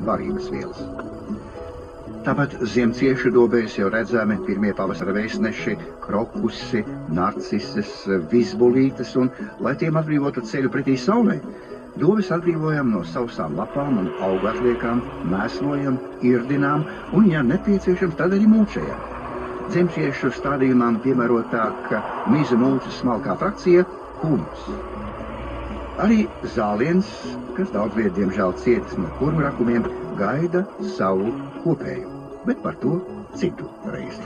barības vielas. Tāpat ziemciešu dobēs jau redzami pirmie pavasara vēstneši, krokusi, narcises, vizbulītes, un, lai tiem atbrīvotu ceļu pretī saulē, dobes atbrīvojam no sausām lapām un augu atliekām, mēslojam, irdinām un, ja nepieciešams, tad arī mulčējam. Ziemciešu stādījumam piemērotāka mizu mulčas smalkā frakcija – humus. Arī zāliens, kas daudz viet, diemžēl, cietis no kurmrakumiem, gaida savu kopēju, bet par to citu reizi.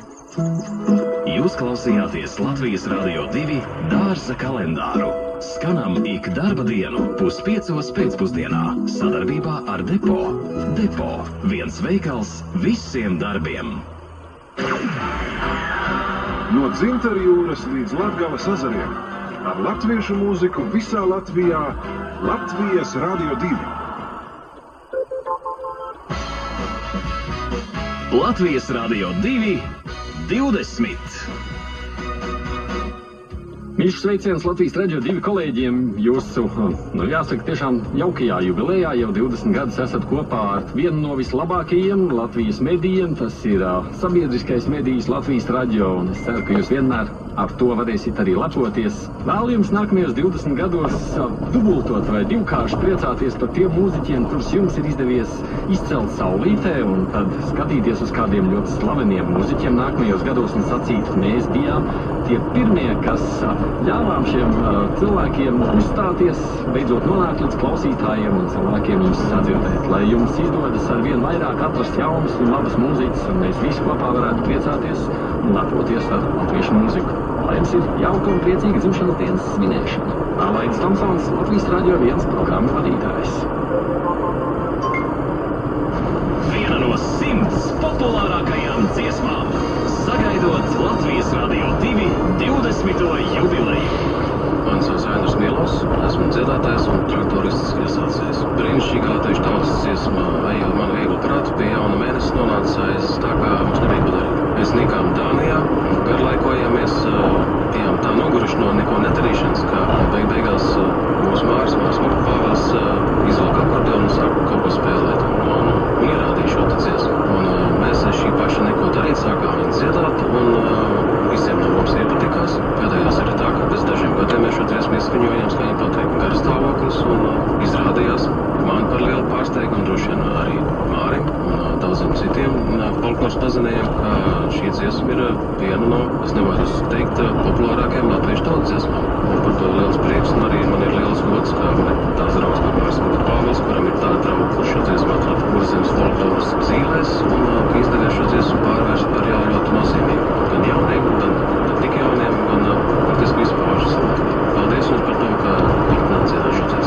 Jūs klausījāties Latvijas Radio 2 dārza kalendāru. Skanam ik darba dienu 4:30 pēcpusdienā sadarbībā ar Depo. Depo – viens veikals visiem darbiem. No Dzintaru jūras līdz Latgales ezeriem. Ar latviešu mūziku visā Latvijā Latvijas Radio 2. Latvijas Radio 2 20. Mīļš sveiciens Latvijas Radio 2 kolēģiem. Jūsu, jāsaka, tiešām jaukajā jubilejā jau 20 gadus esat kopā ar vienu no vislabākajiem Latvijas medijiem. Tas ir sabiedriskais medijs Latvijas Radio, un es ceru, ka jūs vienmēr ar to varēsiet arī lepoties. Vēl jums nākamajos 20 gados dubultot vai divkārši priecāties par tiem mūziķiem, kurus jums ir izdevies izcelt saulītē, un tad skatīties uz kādiem ļoti slaveniem mūziķiem nākamajos gados un sacīt, mēs bijām tie pirmie, kas ļāvām šiem cilvēkiem uzstāties, beidzot nonākt līdz klausītājiem un cilvēkiem viņus sadzirdēt. Lai jums izdodas ar vien vairāk atrast jaunus un labus mūziķus, un mēs visi kopā varētu priecāties un lepoties ar latviešu mūziku. Lai jums ir jauka un priecīga dzimšanas dienas svinēšana. Alains Tomsons, Latvijas Radio 1 programmu vadītājs. Viena no 100 populārākajām dziesmām, sagaidot Latvijas Radio 2 20. jubileju. Mani sauc Ainārs Mielos, esmu dziedātājs un traktorists iesācējs. Brīnišķīgā latviešu tautas dziesma Ejot man viegli prātu pie jauna mēnesis nonāca aiz tā, kā mums nebija ko darīt. Mēs nikām Dānijā, garlaikojāmies, bijām tā noguruši no neko nedarīšanas, ka beigās mūsu Māris Pāvils izvilka akordeonu un sāka kaut ko spēlēt un ierādīja šo dziesmu. Un mēs šī paša neko darīt sākām viņu dziedāt, un visiem no mums iepatikās. Pēdējās ir tā, ka pēc dažiem gadiem mēs šo dziesmu ieskaņojām, kā viņi pateikt, garstāvoklis, un izrādījās man par lielu pārsteigumu, droši vien arī Mārim un daudziem citiem folkloras pazinējiem, ka šī dziesma ir viena no, es nevaru teikt, populārākajām latviešu tautas dziesmām. Un par to liels prieks, un arī man ir liels gods, ka tāds draugs kā Māris Pāvils, kuram ir tāda drauga, kurš šo dziesmu atrada Kurzemes folkloras zīlēs, un ka izdevies šo dziesmu pārvērst par jau ļoti nozīmīgu. Gan jauniem, gan tik jauniem, gan faktiski vispār pašas Latviju. Paldies jums par to, ka turpināt dziedāt šo dziesmu.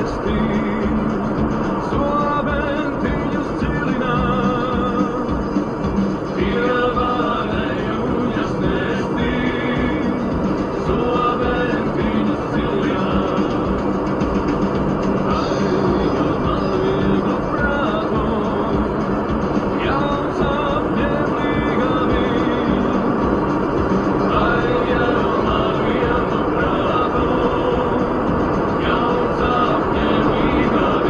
nesti, solabentiņus cilināt. Tie varējuņas nesti, solabentiņus cilināt. Aijot man vieglu prātu, jauns apņemīgam aijot man vieglu prātu, jauns apņemīgam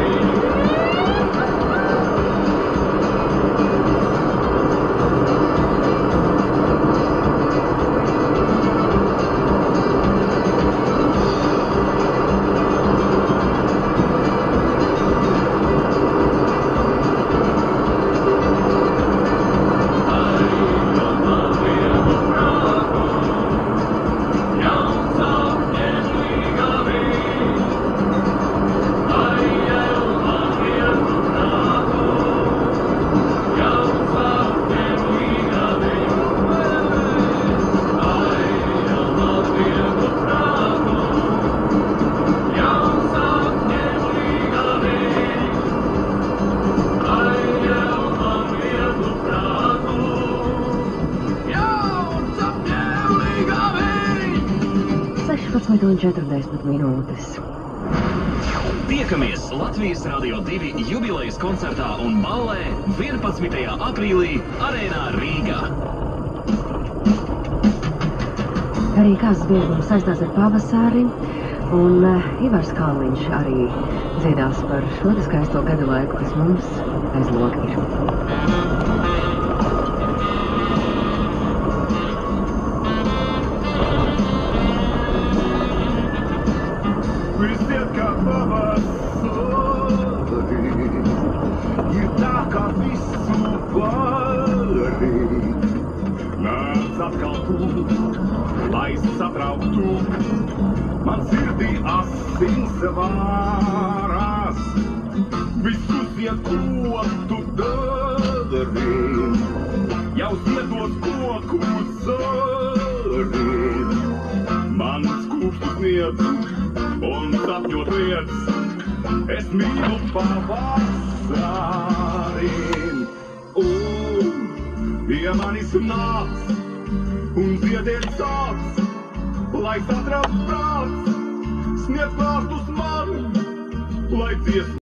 un 40 minūtes. Tiekamies Latvijas Radio 2 jubilejas koncertā un ballē 11. aprīlī Arēnā Rīgā. Arī kāds biežums saistās ar pavasari, un Ivars Kalniņš arī dziedās par šo skaisto gadu laiku, kas mums aiz loga ir. Visiet kā pavasari, ir tā kā visu vari. Nāc atkal tu, lai satrauktu, man sirdī asins vārās. Visus iet, ko tu dari, jau ziedos koku zari. Man skūpstus sniedz un sapņot lietas, es mīlu pavasari. Pie manis nāc un ziediet sāc, lai satrauc prāts, sniedz vārdus man, lai dziesmu.